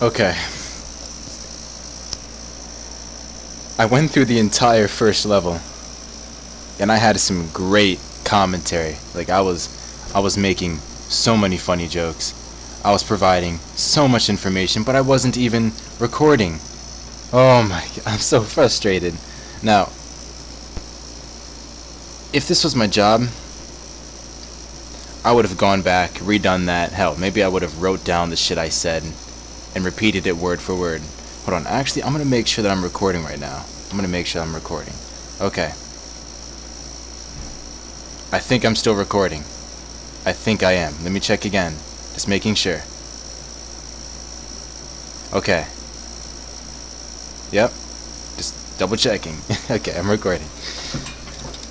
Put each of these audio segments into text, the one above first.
Okay. I went through the entire first level, and I had some great commentary. Like I was making so many funny jokes. I was providing so much information, but I wasn't even recording. Oh my god, I'm so frustrated. Now, if this was my job, I would have gone back, redone that. Hell, maybe I would have wrote down the shit I said and repeated it word for word. Hold on, actually, I'm gonna make sure that I'm recording right now. I'm gonna make sure I'm recording. Okay. I think I'm still recording. I think I am. Let me check again. Just making sure. Okay. Yep. Just double checking. Okay, I'm recording.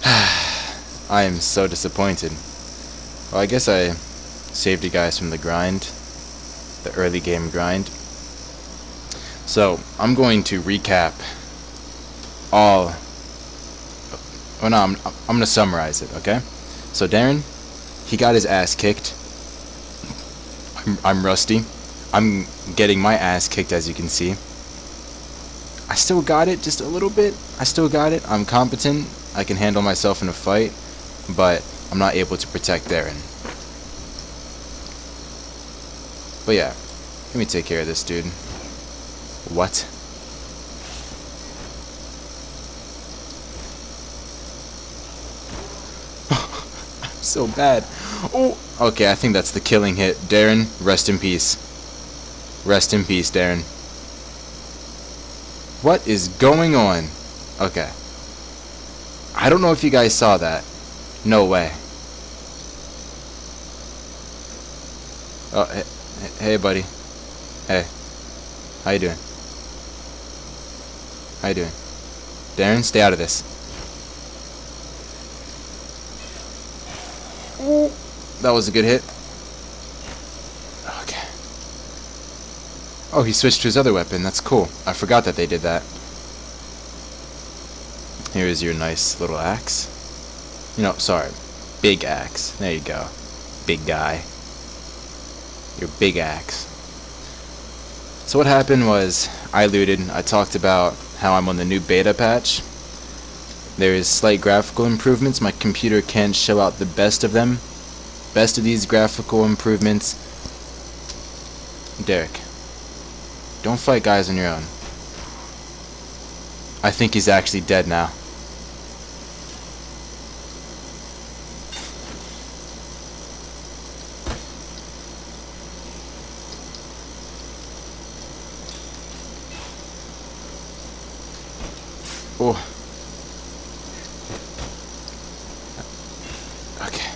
I am so disappointed. Well, I guess I saved you guys from the grind. The early game grind. So, I'm going to recap all... Oh no, I'm going to summarize it, okay? So Darren, he got his ass kicked. I'm rusty. I'm getting my ass kicked, as you can see. I still got it, just a little bit. I still got it. I'm competent. I can handle myself in a fight, but I'm not able to protect Darren. But yeah, let me take care of this dude. What? I'm so bad. Oh, okay, I think that's the killing hit. Darren, rest in peace. Rest in peace, Darren. What is going on? Okay. I don't know if you guys saw that. No way. Oh, hey, buddy. Hey. How you doing? How you doing? Darren, stay out of this. That was a good hit. Okay. Oh, he switched to his other weapon. That's cool. I forgot that they did that. Here is your nice little axe. You know, sorry. Big axe. There you go. Big guy. Your big axe. So what happened was, I looted. I talked about how I'm on the new beta patch. There is slight graphical improvements. My computer can't show out the best of them. Best of these graphical improvements. Derek, don't fight guys on your own. I think he's actually dead now. Oh. Okay.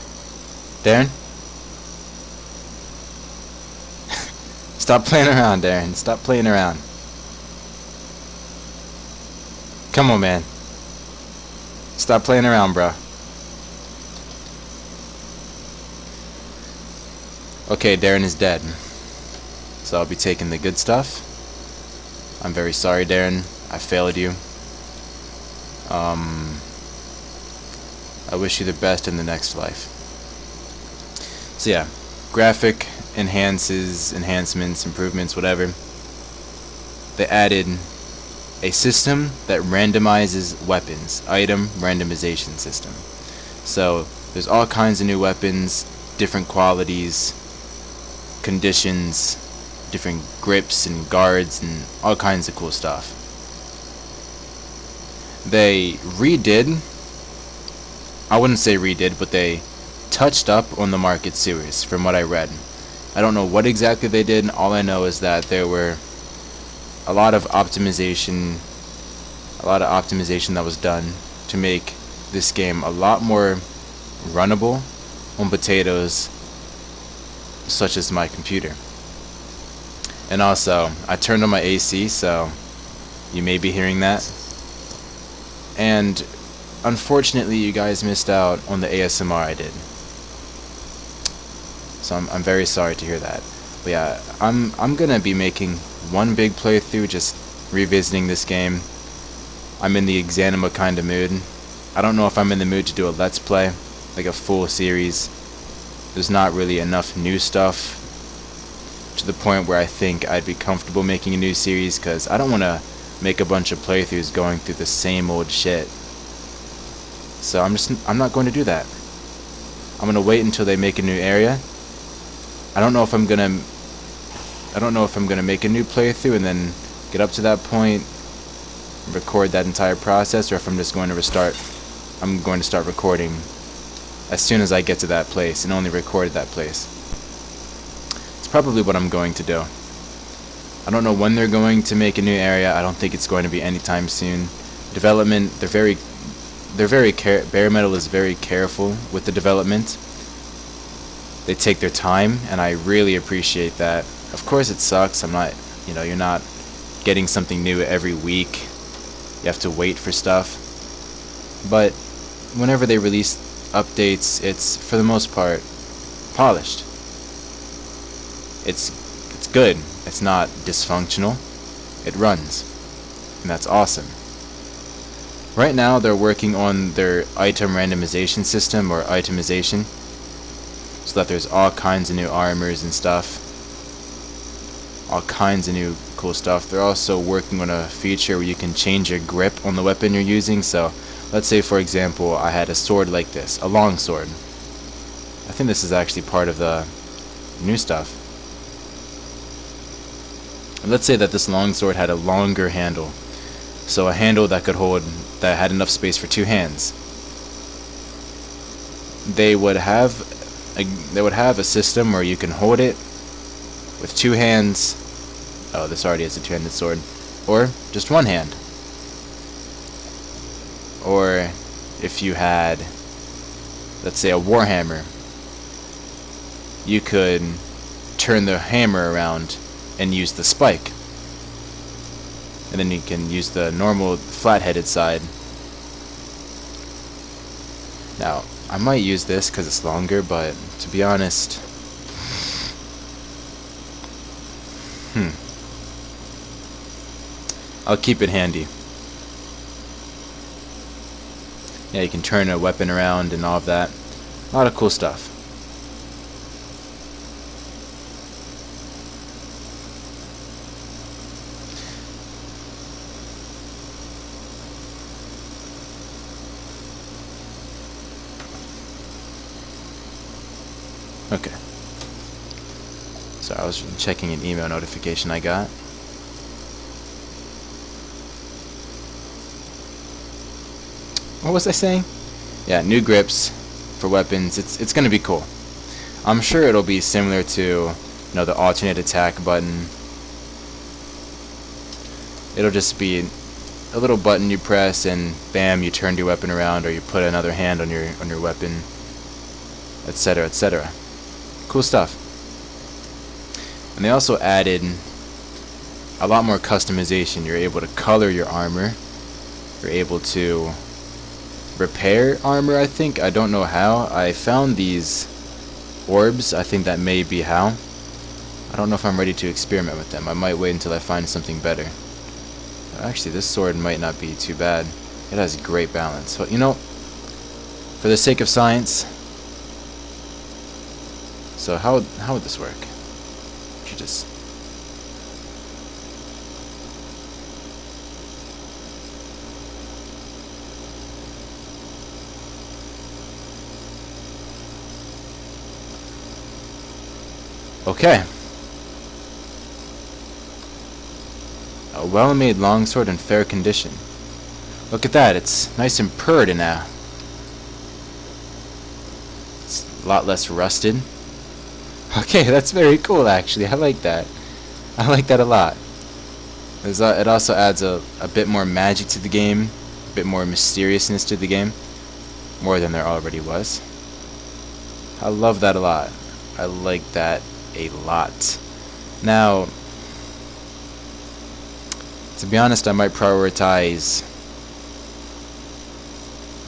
Darren? Stop playing around, Darren. Stop playing around. Come on, man. Stop playing around, bro. Okay, Darren is dead. So I'll be taking the good stuff. I'm very sorry, Darren. I failed you. I wish you the best in the next life. So yeah, graphic enhancements, improvements, whatever. They added a system that randomizes weapons, item randomization system. So there's all kinds of new weapons, different qualities, conditions, different grips and guards, and all kinds of cool stuff. They redid, I wouldn't say redid, but they touched up on the market series from what I read. I don't know what exactly they did. All I know is that there were a lot of optimization that was done to make this game a lot more runnable on potatoes such as my computer. And also, I turned on my AC, so you may be hearing that. And unfortunately, you guys missed out on the ASMR I did. So I'm very sorry to hear that. But yeah, I'm gonna be making one big playthrough, just revisiting this game. I'm in the Exanima kind of mood. I don't know if I'm in the mood to do a let's play, like a full series. There's not really enough new stuff. to the point where I think I'd be comfortable making a new series, because I don't want to make a bunch of playthroughs going through the same old shit. So I'm not going to do that. I'm gonna wait until they make a new area. I don't know if I'm gonna make a new playthrough and then get up to that point, record that entire process, or if I'm just going to I'm going to start recording as soon as I get to that place and only record that place. It's probably what I'm going to do. I don't know when they're going to make a new area. I don't think it's going to be anytime soon. Development, Bare Metal is very careful with the development. They take their time, and I really appreciate that. Of course it sucks. You're not getting something new every week. You have to wait for stuff. But whenever they release updates, it's for the most part polished. It's good. It's not dysfunctional. It runs. And that's awesome. Right now they're working on their item randomization system, or itemization, so that there's all kinds of new armors and stuff. All kinds of new cool stuff. They're also working on a feature where you can change your grip on the weapon you're using. So let's say, for example, I had a sword like this, a long sword. I think this is actually part of the new stuff. And let's say that this long sword had a longer handle. So a handle that had enough space for 2 hands. They would have a system where you can hold it with 2 hands. Oh, this already is a 2-handed sword. Or just 1 hand. Or if you had, let's say, a warhammer, you could turn the hammer around and use the spike. And then you can use the normal flat-headed side. Now, I might use this because it's longer, but to be honest, I'll keep it handy. Yeah, you can turn a weapon around and all of that. A lot of cool stuff. Okay. So I was checking an email notification I got. What was I saying? Yeah, new grips for weapons. It's gonna be cool. I'm sure it'll be similar to, the alternate attack button. It'll just be a little button you press and bam, you turn your weapon around, or you put another hand on your weapon, etc., etc. Cool stuff. And they also added a lot more customization. You're able to color your armor. You're able to repair armor, I think. I don't know how. I found these orbs. I think that may be how. I don't know if I'm ready to experiment with them. I might wait until I find something better. Actually, this sword might not be too bad. It has great balance. But, for the sake of science. So how would this work? You just... Okay. A well-made longsword in fair condition. Look at that, it's nice and purred now. It's a lot less rusted. Okay, that's very cool actually. I like that. I like that a lot. It also adds a bit more magic to the game, a bit more mysteriousness to the game, more than there already was. I love that a lot. I like that a lot. Now, to be honest, I might prioritize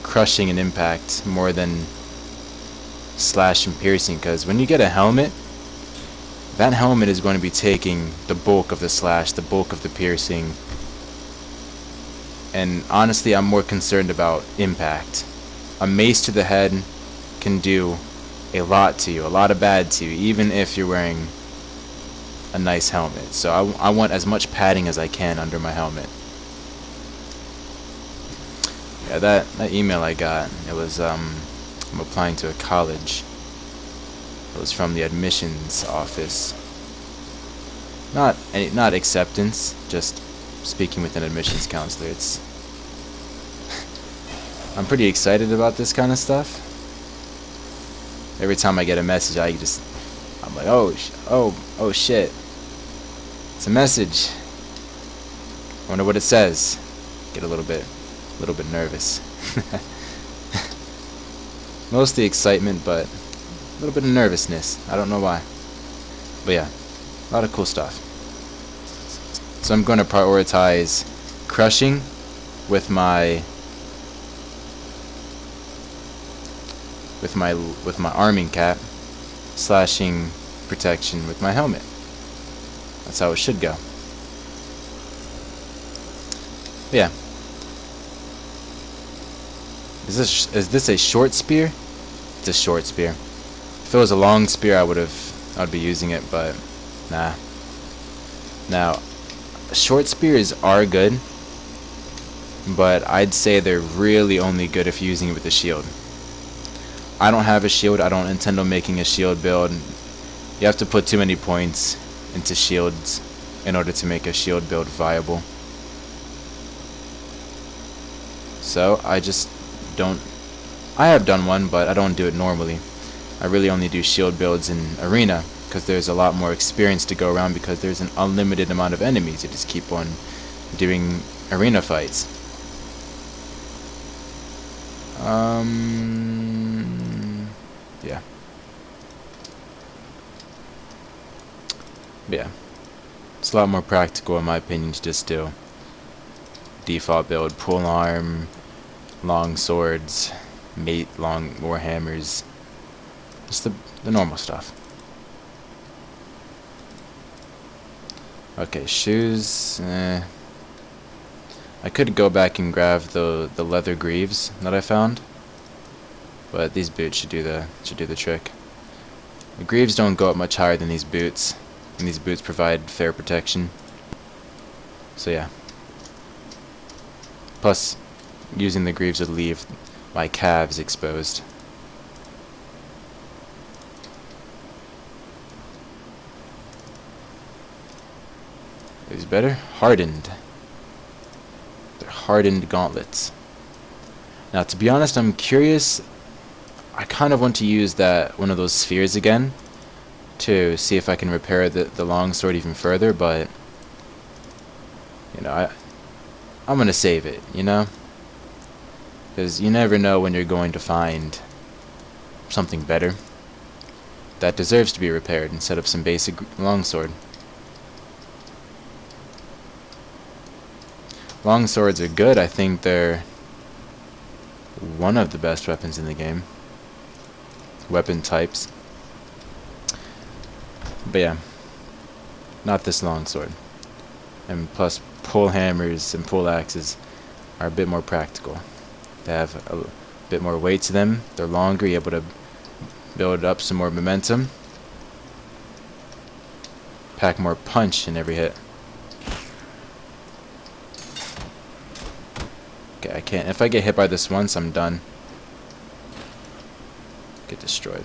crushing and impact more than slash and piercing, because when you get a helmet, that helmet is going to be taking the bulk of the slash, the bulk of the piercing, and honestly I'm more concerned about impact. A mace to the head can do a lot to you, a lot of bad to you, even if you're wearing a nice helmet. So I want as much padding as I can under my helmet. Yeah, that email I got, it was I'm applying to a college. It was from the admissions office. Not acceptance, just speaking with an admissions counselor. I'm pretty excited about this kind of stuff. Every time I get a message, I'm like, oh shit. It's a message. I wonder what it says. Get a little bit nervous. Mostly excitement, but a little bit of nervousness. I don't know why. But yeah, a lot of cool stuff. So I'm going to prioritize crushing with my arming cap, slashing protection with my helmet. That's how it should go. But yeah. Is this a short spear? It's a short spear. If it was a long spear, I'd be using it, but nah. Now, short spears are good, but I'd say they're really only good if you're using it with a shield. I don't have a shield. I don't intend on making a shield build. You have to put too many points into shields in order to make a shield build viable. So I just don't. I have done one, but I don't do it normally. I really only do shield builds in arena because there's a lot more experience to go around, because there's an unlimited amount of enemies. You just keep on doing arena fights. Yeah. Yeah. It's a lot more practical in my opinion to just do default build, pull arm, long swords, long warhammers, just the normal stuff. Okay, shoes. I could go back and grab the leather greaves that I found, but these boots should do the trick. The greaves don't go up much higher than these boots, and these boots provide fair protection. So yeah. Plus, using the greaves would leave my calves exposed. These better? Hardened. They're hardened gauntlets. Now, to be honest, I'm curious. I kind of want to use one of those spheres again to see if I can repair the longsword even further, but you know, I'm gonna save it, you know, because you never know when you're going to find something better that deserves to be repaired instead of some basic longsword. Longswords are good. I think they're one of the best weapons in the game. Weapon types. But yeah, not this longsword. And plus, pull hammers and pull axes are a bit more practical. They have a bit more weight to them. They're longer. You're able to build up some more momentum. Pack more punch in every hit. Okay, I can't. If I get hit by this once, I'm done. Get destroyed.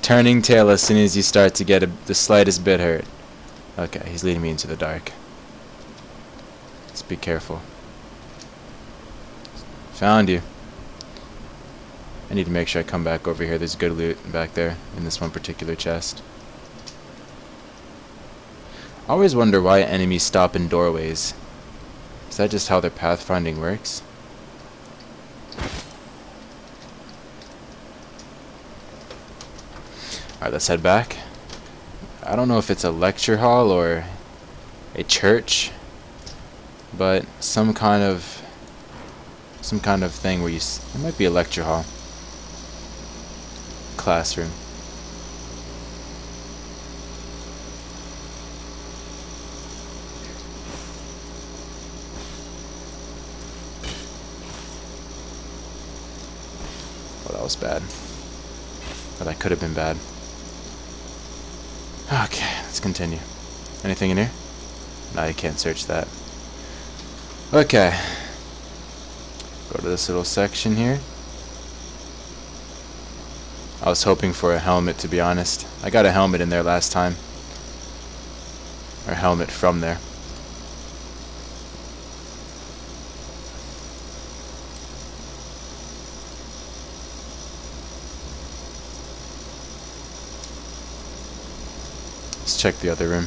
Turning tail as soon as you start to get the slightest bit hurt. Okay, he's leading me into the dark. Let's be careful. Found you. I need to make sure I come back over here. There's good loot back there in this one particular chest. I always wonder why enemies stop in doorways. Is that just how their pathfinding works? Alright, let's head back. I don't know if it's a lecture hall or a church, but some kind of thing where it might be a lecture hall. Classroom. was bad. Or that could have been bad. Okay, let's continue. Anything in here? No, you can't search that. Okay. Go to this little section here. I was hoping for a helmet, to be honest. I got a helmet in there last time. Or helmet from there. Let's check the other room.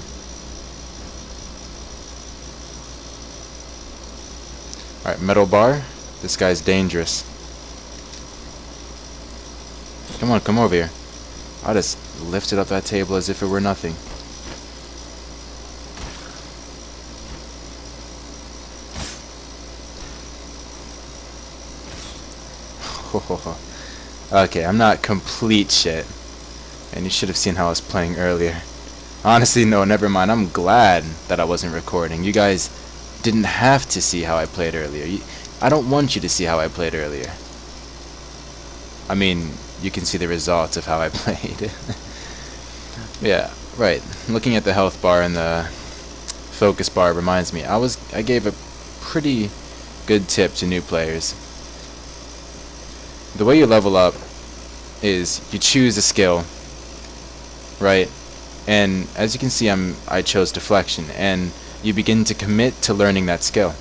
Alright, metal bar. This guy's dangerous. Come on, come over here. I just lifted up that table as if it were nothing. Okay, I'm not complete shit. And you should have seen how I was playing earlier. Honestly, no, never mind. I'm glad that I wasn't recording. You guys didn't have to see how I played earlier. I don't want you to see how I played earlier. I mean, you can see the results of how I played. Yeah, right. Looking at the health bar and the focus bar reminds me. I gave a pretty good tip to new players. The way you level up is you choose a skill, right? And as you can see, I chose deflection, and you begin to commit to learning that skill.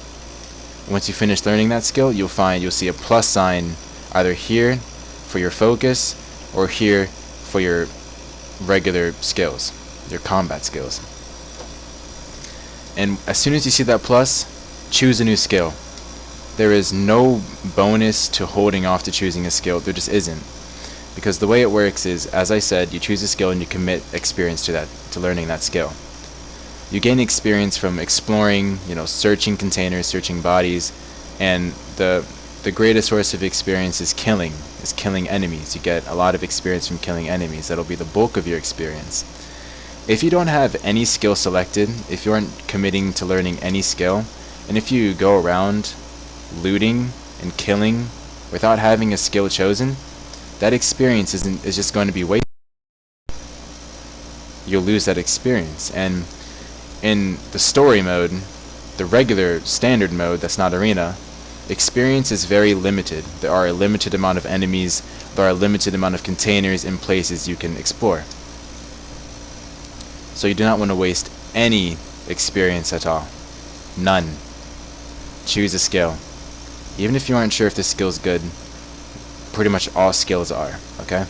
Once you finish learning that skill, you'll see a plus sign either here for your focus or here for your regular skills, your combat skills. And as soon as you see that plus, choose a new skill. There is no bonus to holding off to choosing a skill. There just isn't. Because the way it works is, as I said, you choose a skill and you commit experience to learning that skill. You gain experience from exploring, searching containers, searching bodies, and the greatest source of experience is killing enemies. You get a lot of experience from killing enemies. That'll be the bulk of your experience. If you don't have any skill selected, if you aren't committing to learning any skill, and if you go around looting and killing without having a skill chosen, that experience is just going to be wasted. You'll lose that experience. And in the story mode, the regular standard mode that's not arena, experience is very limited. There are a limited amount of enemies, there are a limited amount of containers and places you can explore. So you do not want to waste any experience at all. None. Choose a skill. Even if you aren't sure if this skill is good, pretty much all skills are, okay?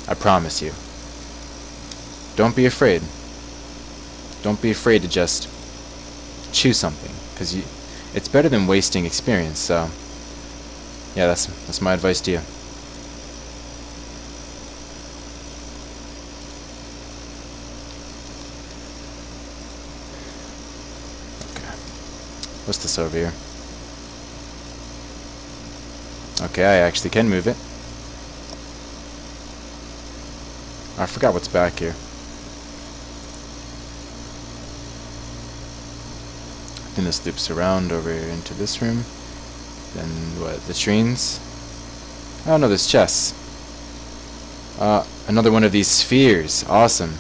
I promise you. Don't be afraid. Don't be afraid to just choose something, because it's better than wasting experience. So yeah, that's my advice to you. Okay, what's this over here? Okay, I actually can move it. I forgot what's back here. Then this loops around over into this room. Then what? Latrines. Oh no, there's chests. Another one of these spheres. Awesome.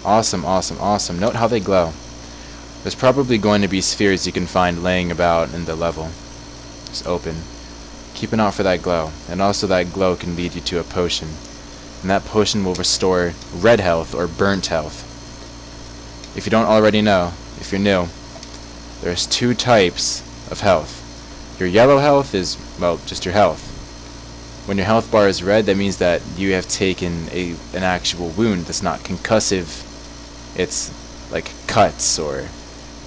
Awesome, awesome, awesome. Note how they glow. There's probably going to be spheres you can find laying about in the level. Just open. Keep an eye out for that glow. And also that glow can lead you to a potion. And that potion will restore red health or burnt health. If you don't already know, if you're new, there's two types of health. Your yellow health is, well, just your health. When your health bar is red, that means that you have taken an actual wound that's not concussive. It's like cuts or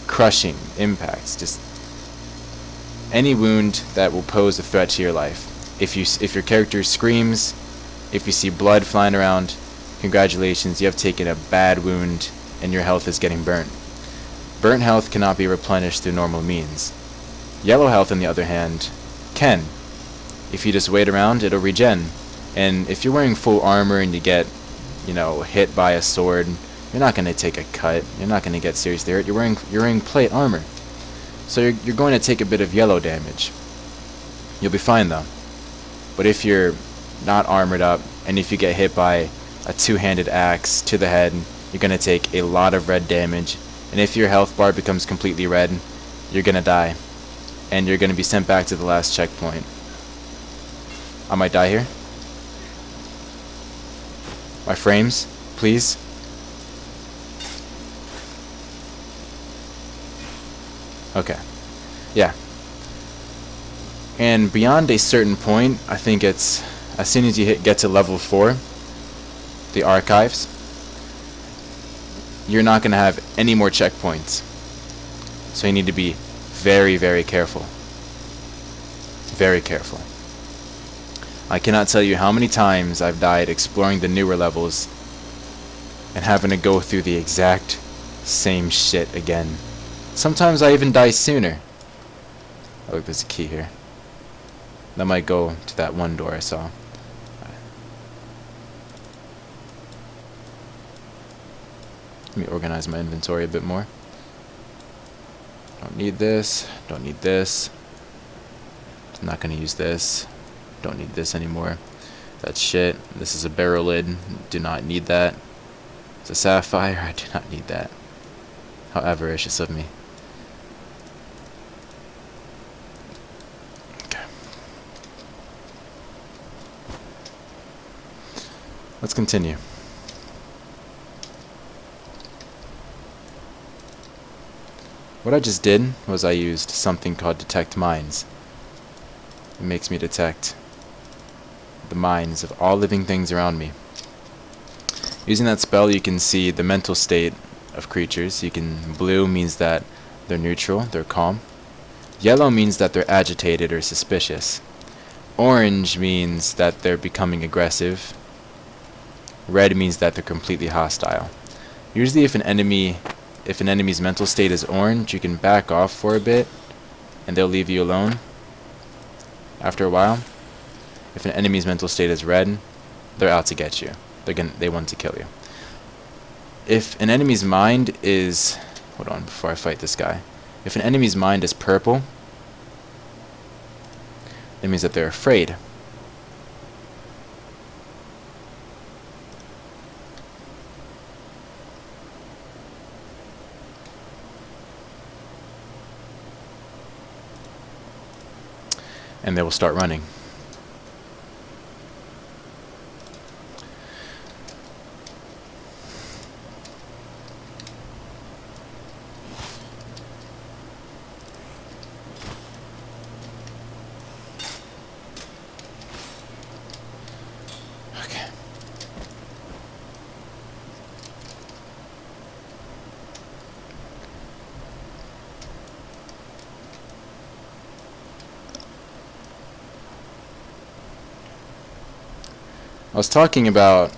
crushing impacts. Just any wound that will pose a threat to your life. If your character screams, if you see blood flying around, congratulations, you have taken a bad wound and your health is getting burnt. Burnt health cannot be replenished through normal means. Yellow health, on the other hand, can. If you just wait around, it'll regen. And if you're wearing full armor and you get, hit by a sword, you're not going to take a cut. You're not going to get seriously hurt. You're wearing plate armor. So you're going to take a bit of yellow damage. You'll be fine though. But if you're not armored up, and if you get hit by a two-handed axe to the head, you're going to take a lot of red damage. And if your health bar becomes completely red, you're going to die. And you're going to be sent back to the last checkpoint. I might die here. My frames, please. Okay. Yeah. And beyond a certain point, I think it's as soon as you get to level 4, the archives, you're not going to have any more checkpoints. So you need to be very, very careful. Very careful. I cannot tell you how many times I've died exploring the newer levels and having to go through the exact same shit again. Sometimes I even die sooner. Oh, look, there's a key here. That might go to that one door I saw. Let me organize my inventory a bit more. Don't need this. Don't need this. I'm not going to use this. Don't need this anymore. That's shit. This is a barrel lid. Do not need that. It's a sapphire. I do not need that. How avaricious of me. Okay. Let's continue. What I just did was I used something called Detect Minds. It makes me detect the minds of all living things around me. Using that spell, you can see the mental state of creatures. Blue means that they're neutral, they're calm. Yellow means that they're agitated or suspicious. Orange means that they're becoming aggressive. Red means that they're completely hostile. Usually if an enemy's mental state is orange, you can back off for a bit and they'll leave you alone after a while. If an enemy's mental state is red, they're out to get you. They want to kill you. If an enemy's mind is... Hold on, before I fight this guy. If an enemy's mind is purple, it means that they're afraid. And they will start running. Okay. I was talking about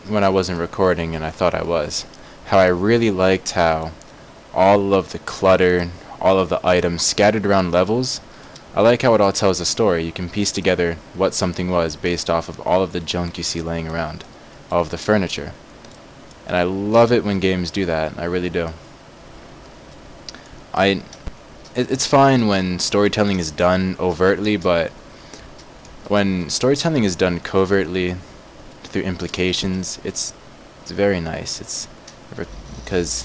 when I wasn't recording, and I thought I was, how I really liked how all of the clutter, all of the items scattered around levels, I like how it all tells a story. You can piece together what something was based off of all of the junk you see laying around, all of the furniture. And I love it when games do that, I really do. It's fine when storytelling is done overtly, but when storytelling is done covertly, through implications, it's very nice. Because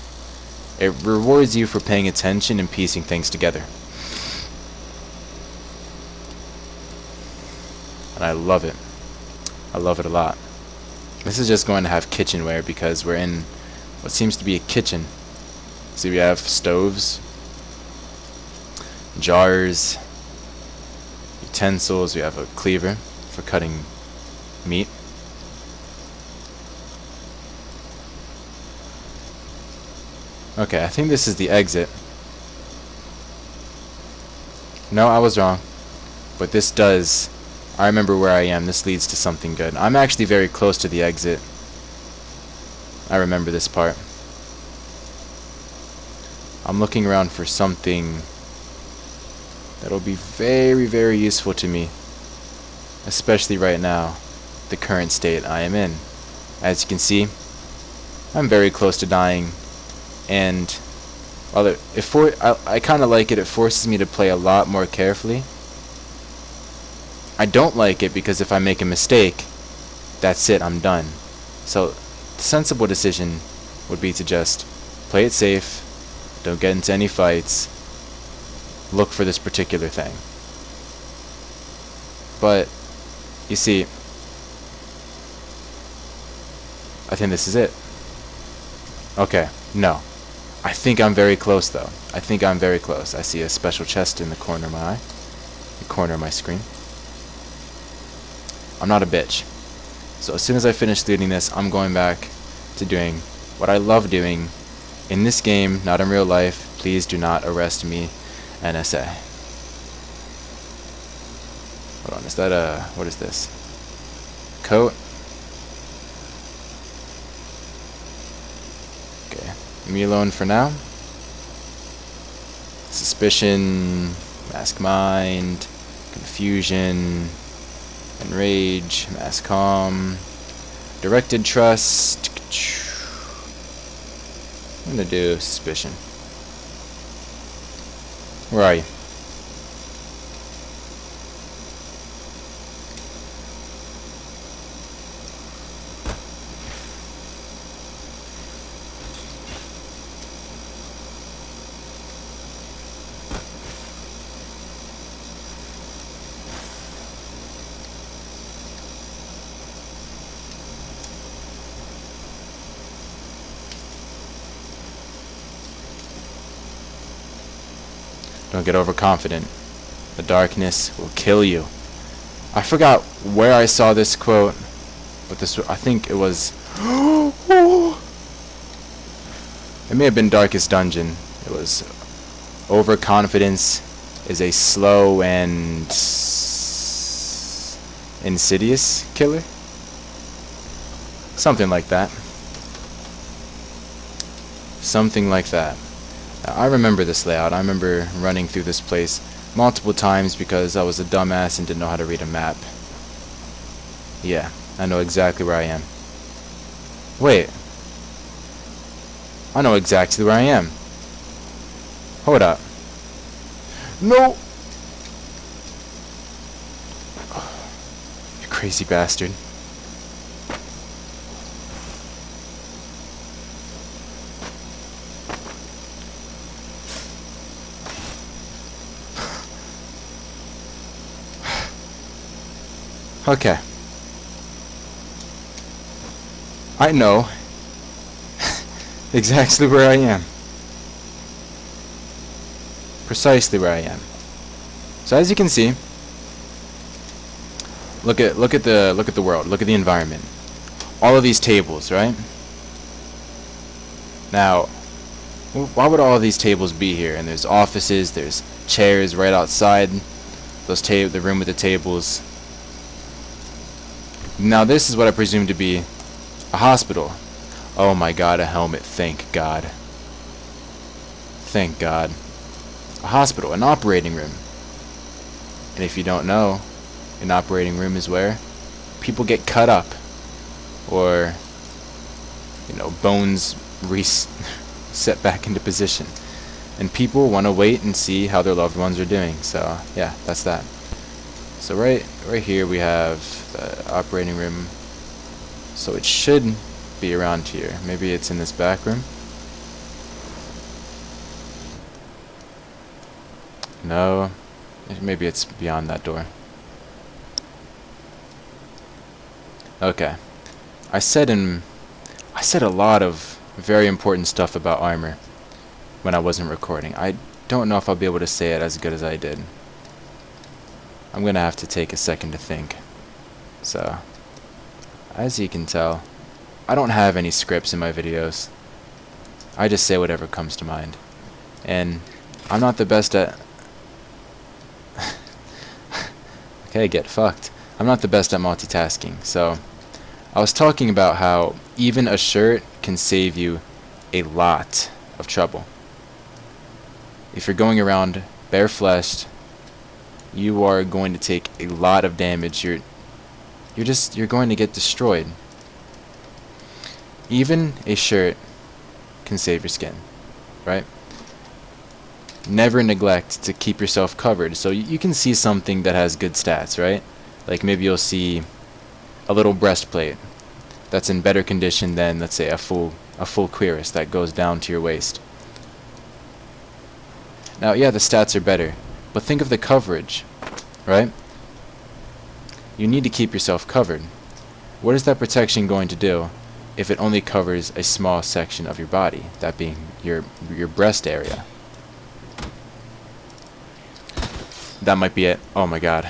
it rewards you for paying attention and piecing things together. And I love it. I love it a lot. This is just going to have kitchenware because we're in what seems to be a kitchen. See, we have stoves, jars, utensils. We have a cleaver for cutting meat. Okay, I think this is the exit. No, I was wrong. But this does... I remember where I am. This leads to something good. I'm actually very close to the exit. I remember this part. I'm looking around for something that'll be very, very useful to me. Especially right now, the current state I am in. As you can see, I'm very close to dying. And while I kind of like it, it forces me to play a lot more carefully. I don't like it because if I make a mistake, that's it, I'm done. So the sensible decision would be to just play it safe, don't get into any fights, look for this particular thing. But you see, I think this is it. Okay, no. I think I'm very close though. I think I'm very close. I see a special chest in the corner of my eye. The corner of my screen. I'm not a bitch. So as soon as I finish looting this, I'm going back to doing what I love doing in this game, not in real life. Please do not arrest me, NSA. Hold on, is that a... what is this? Coat? Okay, leave me alone for now. Suspicion, mask mind, confusion, enrage, mass calm, directed trust. I'm gonna do suspicion. Where are you? Don't get overconfident. The darkness will kill you. I forgot where I saw this quote, but this, I think it was... it may have been Darkest Dungeon. It was, overconfidence is a slow and insidious killer. Something like that. Something like that. I remember this layout. I remember running through this place multiple times because I was a dumbass and didn't know how to read a map. Yeah, I know exactly where I am. Wait. I know exactly where I am. Hold up. No! You crazy bastard. Okay. I know exactly where I am. Precisely where I am. So as you can see, look at the world. Look at the environment. All of these tables, right? Now, why would all of these tables be here? And there's offices, there's chairs right outside the room with the tables. Now this is what I presume to be a hospital. Oh my god, a helmet. Thank God. Thank God. A hospital, an operating room. And if you don't know, an operating room is where people get cut up. Or, you know, bones set back into position. And people want to wait and see how their loved ones are doing. So, yeah, that's that. So right here we have the operating room. So it should be around here. Maybe it's in this back room. No. Maybe it's beyond that door. Okay. I said a lot of very important stuff about armor when I wasn't recording. I don't know if I'll be able to say it as good as I did. I'm gonna have to take a second to think. So, as you can tell, I don't have any scripts in my videos. I just say whatever comes to mind. And I'm not the best at... okay, get fucked. I'm not the best at multitasking. So, I was talking about how even a shirt can save you a lot of trouble. If you're going around bare-fleshed, you are going to take a lot of damage. You're going to get destroyed. Even a shirt can save your skin, right? Never neglect to keep yourself covered. So you can see something that has good stats, right? Like maybe you'll see a little breastplate that's in better condition than, let's say, a full cuirass that goes down to your waist. Now, yeah, the stats are better, but think of the coverage, right? You need to keep yourself covered. What is that protection going to do if it only covers a small section of your body, that being your breast area? That might be it. Oh my god.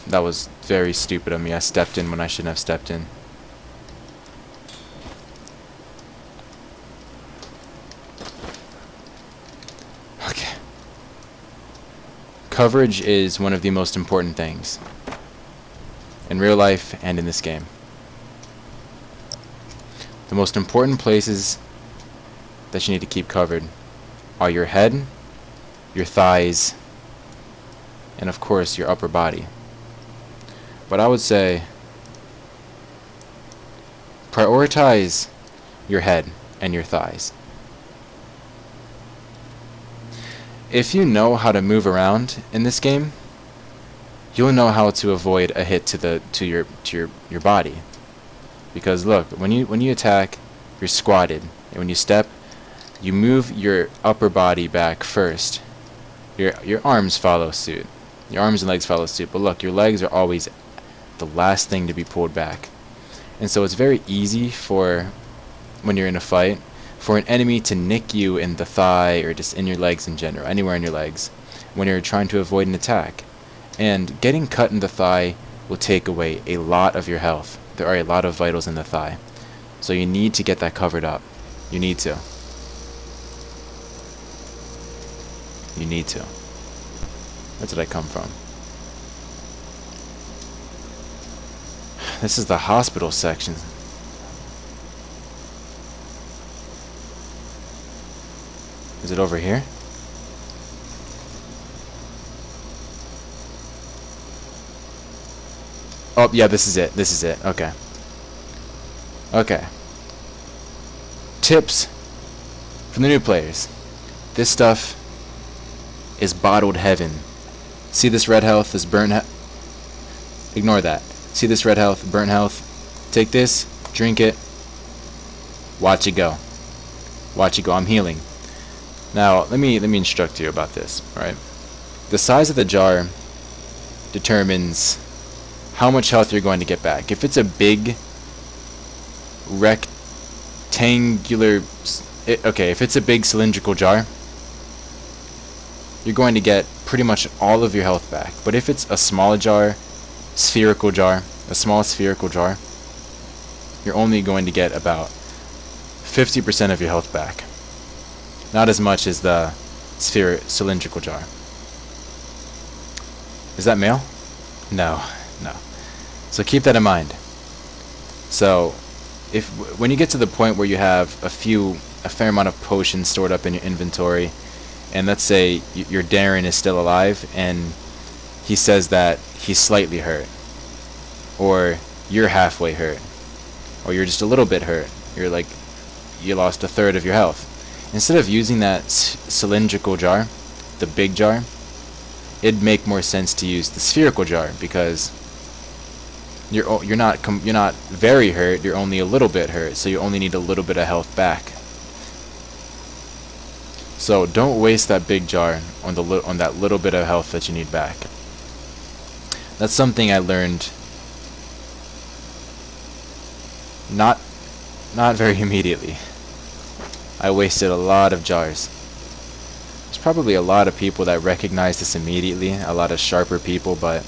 That was very stupid of me. I stepped in when I shouldn't have stepped in. Okay. Coverage is one of the most important things in real life and in this game. The most important places that you need to keep covered are your head, your thighs, and of course your upper body. But I would say prioritize your head and your thighs. If you know how to move around in this game, you'll know how to avoid a hit to your body. Because look, when you attack, you're squatted, and when you step, you move your upper body back first. Your arms follow suit. Your arms and legs follow suit, but look, your legs are always the last thing to be pulled back. And so it's very easy for, when you're in a fight, for an enemy to nick you in the thigh or just in your legs in general, anywhere in your legs, when you're trying to avoid an attack. And getting cut in the thigh will take away a lot of your health. There are a lot of vitals in the thigh. So you need to get that covered up. You need to. You need to. Where did I come from? This is the hospital section. Is it over here? Oh, yeah, this is it. This is it. Okay. Okay. Tips from the new players. This stuff is bottled heaven. See this red health, this burnt health? Ignore that. See this red health, burnt health? Take this, drink it, watch it go. Watch it go. I'm healing. Now, let me instruct you about this, right? The size of the jar determines how much health you're going to get back. If it's a big rectangular, if it's a big cylindrical jar, you're going to get pretty much all of your health back. But if it's a small jar, spherical jar, a small spherical jar, you're only going to get about 50% of your health back. Not as much as the cylindrical jar. Is that male? No, no. So keep that in mind. So, when you get to the point where you have a fair amount of potions stored up in your inventory, and let's say your Darren is still alive, and he says that he's slightly hurt, or you're halfway hurt, or you're just a little bit hurt, you lost a third of your health. Instead of using that cylindrical jar, the big jar, it'd make more sense to use the spherical jar, because you're not very hurt, you're only a little bit hurt, so you only need a little bit of health back. So don't waste that big jar on that little bit of health that you need back. That's something I learned not very immediately. I wasted a lot of jars. There's probably a lot of people that recognize this immediately, a lot of sharper people, but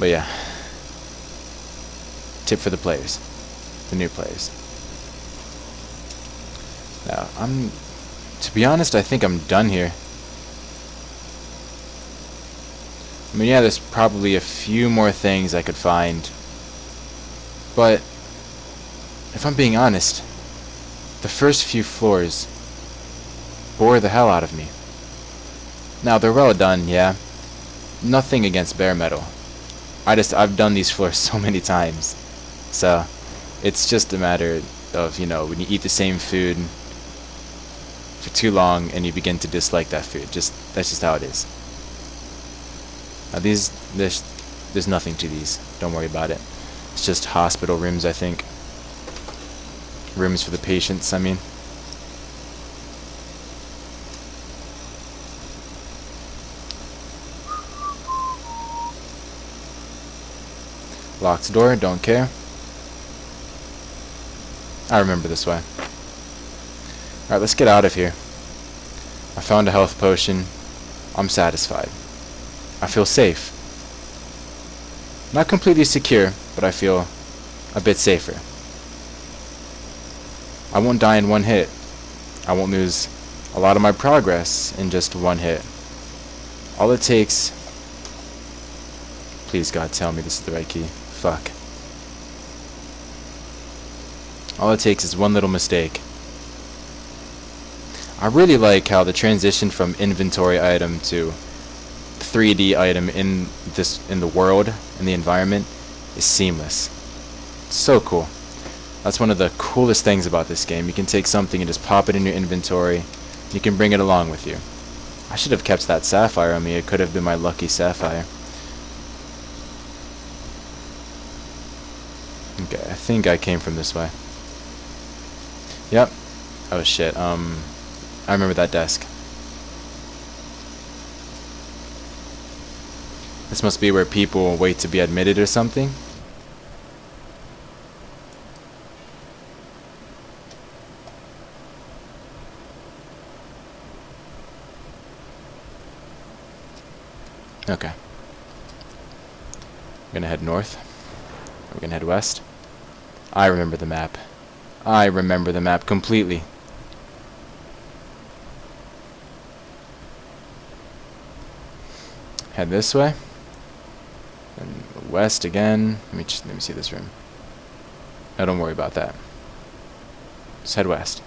yeah. Tip for the players, the new players. Now, to be honest, I think I'm done here. I mean, yeah, there's probably a few more things I could find, but if I'm being honest, the first few floors bore the hell out of me. Now, they're well done, yeah. Nothing against bare metal. I've done these floors so many times. So, it's just a matter of, when you eat the same food for too long and you begin to dislike that food. That's just how it is. There's nothing to these. Don't worry about it. It's just hospital rooms, I think. Rooms for the patients, I mean. Locked door, don't care. I remember this way. Alright, let's get out of here. I found a health potion. I'm satisfied. I feel safe. Not completely secure, but I feel a bit safer. I won't die in one hit. I won't lose a lot of my progress in just one hit. All it takes... Please, God, tell me this is the right key. Fuck. All it takes is one little mistake. I really like how the transition from inventory item to 3D item in the world, in the environment, is seamless. It's so cool. That's one of the coolest things about this game. You can take something and just pop it in your inventory. You can bring it along with you. I should have kept that sapphire on me. It could have been my lucky sapphire. Okay, I think I came from this way. Yep. Oh shit. I remember that desk. This must be where people wait to be admitted or something. Okay. We're gonna head north. We're gonna head west. I remember the map. I remember the map completely. Head this way. And west again. Let me see this room. No, don't worry about that. Just head west.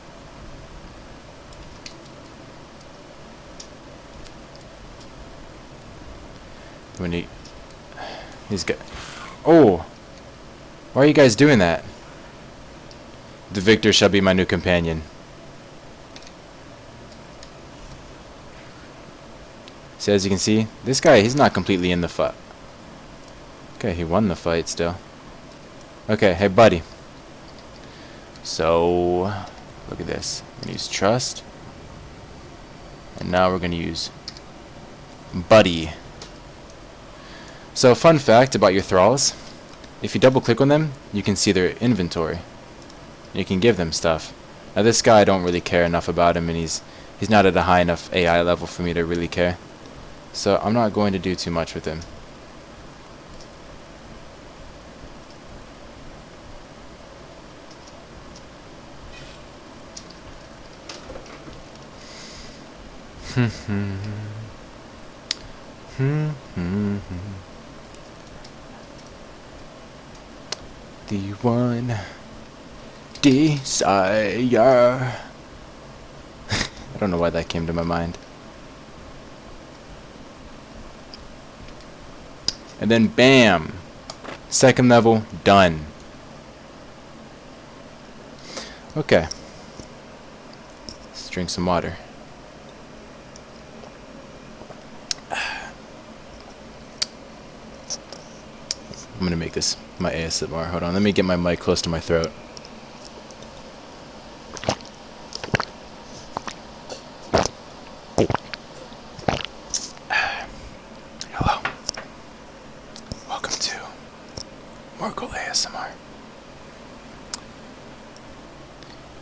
We need these guys. Oh, why are you guys doing that? The victor shall be my new companion. So as you can see, this guy, he's not completely in the fight. Okay, he won the fight still. Okay, hey buddy. So, look at this. We're gonna use trust. And now we're gonna use buddy. So, fun fact about your thralls. If you double click on them, you can see their inventory. You can give them stuff. Now this guy, I don't really care enough about him, and he's not at a high enough AI level for me to really care. So I'm not going to do too much with him. The one desire. I don't know why that came to my mind. And then bam! Second level, done. Okay. Let's drink some water. I'm gonna make this my ASMR. Hold on, let me get my mic close to my throat. Hello. Welcome to Morgul ASMR.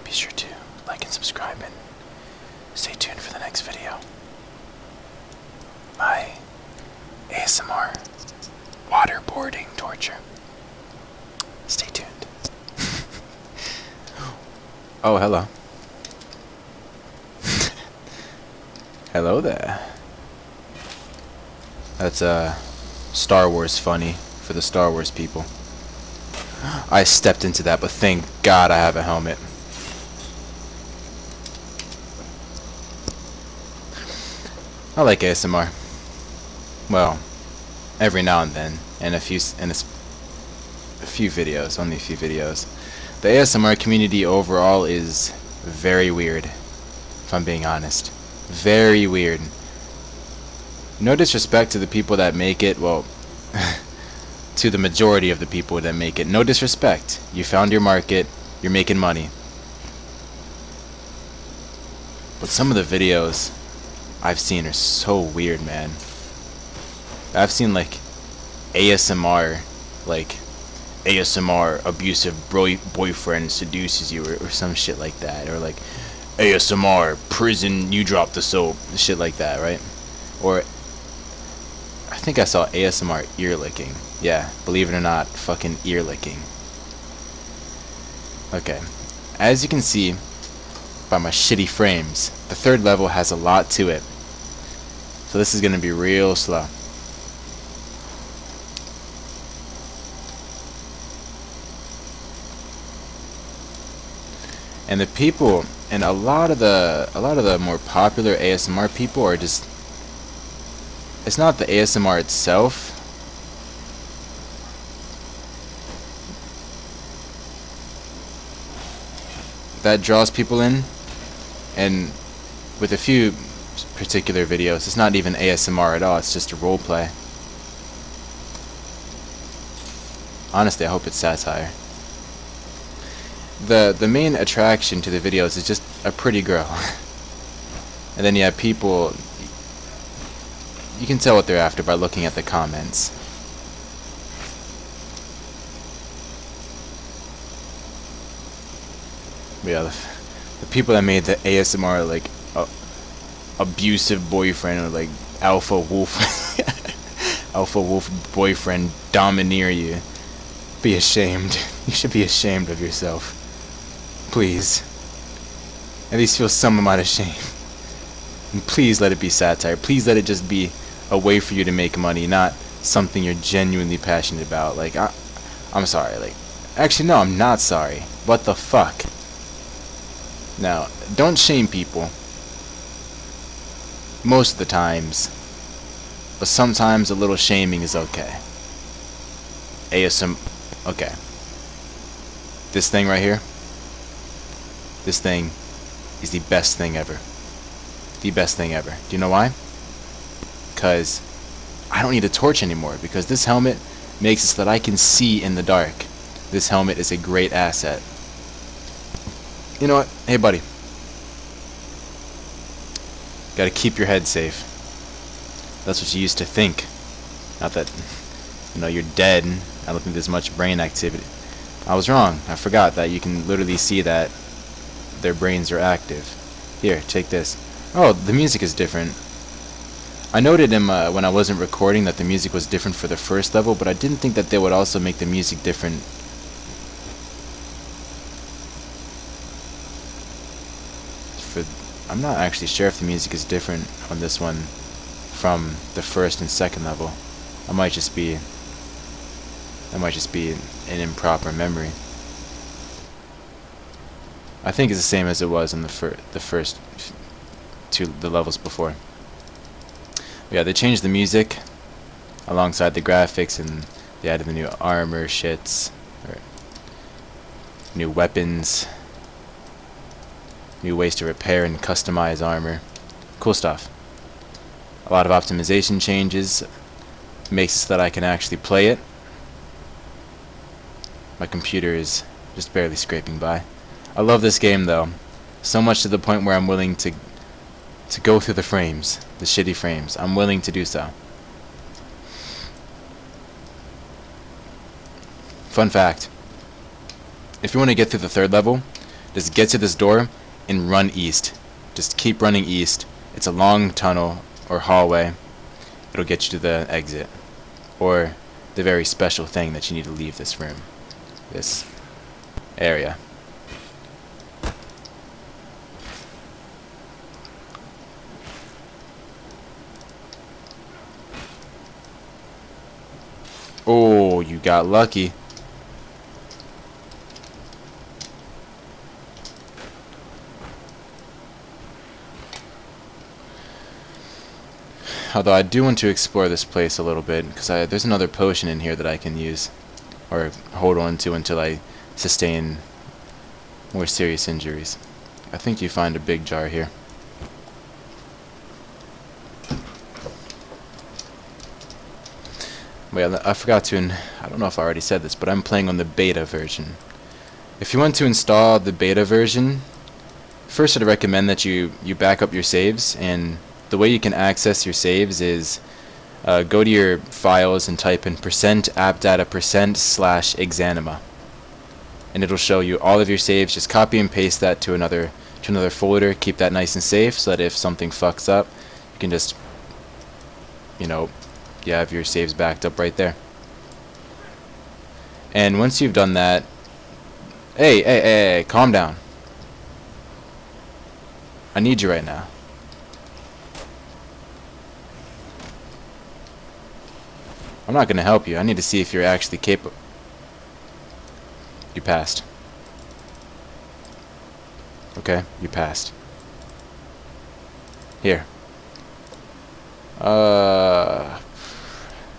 Be sure to like and subscribe and stay tuned for the next video. My ASMR waterboarding torture. Stay tuned. Oh, hello. Hello there. That's Star Wars funny for the Star Wars people. I stepped into that, but thank God I have a helmet. I like ASMR. Well, every now and then, and a few videos, only a few videos. The ASMR community overall is very weird, if I'm being honest. Very weird. No disrespect to the people that make it, well, to the majority of the people that make it. No disrespect. You found your market, you're making money. But some of the videos I've seen are so weird, man. I've seen like ASMR, like ASMR abusive boyfriend seduces you or some shit like that, or like ASMR prison you drop the soap, shit like that, right? Or I think I saw ASMR ear licking. Yeah, believe it or not, fucking ear licking. Okay, as you can see by my shitty frames, the third level has a lot to it, so this is gonna be real slow. And the people, and a lot of the more popular ASMR people are just, it's not the ASMR itself. That draws people in, and with a few particular videos, it's not even ASMR at all, it's just a role play. Honestly, I hope it's satire. The main attraction to the videos is just a pretty girl. And then you have people, you can tell what they're after by looking at the comments. But yeah, the people that made the ASMR are like abusive boyfriend, or like alpha wolf alpha wolf boyfriend domineer you. Be ashamed. You should be ashamed of yourself. Please. At least feel some amount of shame. And please let it be satire. Please let it just be a way for you to make money, not something you're genuinely passionate about. Like, I'm sorry. Like, actually, no, I'm not sorry. What the fuck? Now, don't shame people. Most of the times. But sometimes a little shaming is okay. Okay. This thing right here. This thing is the best thing ever. The best thing ever. Do you know why? Because I don't need a torch anymore, because this helmet makes it so that I can see in the dark. This helmet is a great asset. You know what? Hey, buddy. Gotta keep your head safe. That's what you used to think. Not that, you know, you're dead. I don't think there's much brain activity. I was wrong. I forgot that you can literally see that their brains are active. Here, take this. Oh, the music is different. I noted when I wasn't recording that the music was different for the first level, but I didn't think that they would also make the music different. I'm not actually sure if the music is different on this one from the first and second level. That might just be an improper memory. I think it's the same as it was in the first the levels before. But yeah, they changed the music alongside the graphics, and they added the new armor shits, or new weapons, new ways to repair and customize armor. Cool stuff. A lot of optimization changes. Makes it so that I can actually play it. My computer is just barely scraping by. I love this game though, so much to the point where I'm willing to go through the frames, the shitty frames. I'm willing to do so. Fun fact. If you want to get through the third level, just get to this door and run east. Just keep running east. It's a long tunnel or hallway. It'll get you to the exit. Or the very special thing that you need to leave this room. This area. Oh, you got lucky. Although I do want to explore this place a little bit, because there's another potion in here that I can use, or hold on to until I sustain more serious injuries. I think you find a big jar here. Wait, I forgot to. I don't know if I already said this, but I'm playing on the beta version. If you want to install the beta version, first I'd recommend that you back up your saves, and the way you can access your saves is go to your files and type in %appdata%/Exanima, and it'll show you all of your saves. Just copy and paste that to another folder. Keep that nice and safe so that if something fucks up, you can just, you have your saves backed up right there. And once you've done that, hey, calm down. I need you right now. I'm not gonna help you. I need to see if you're actually capable. You passed. Okay, you passed. Here.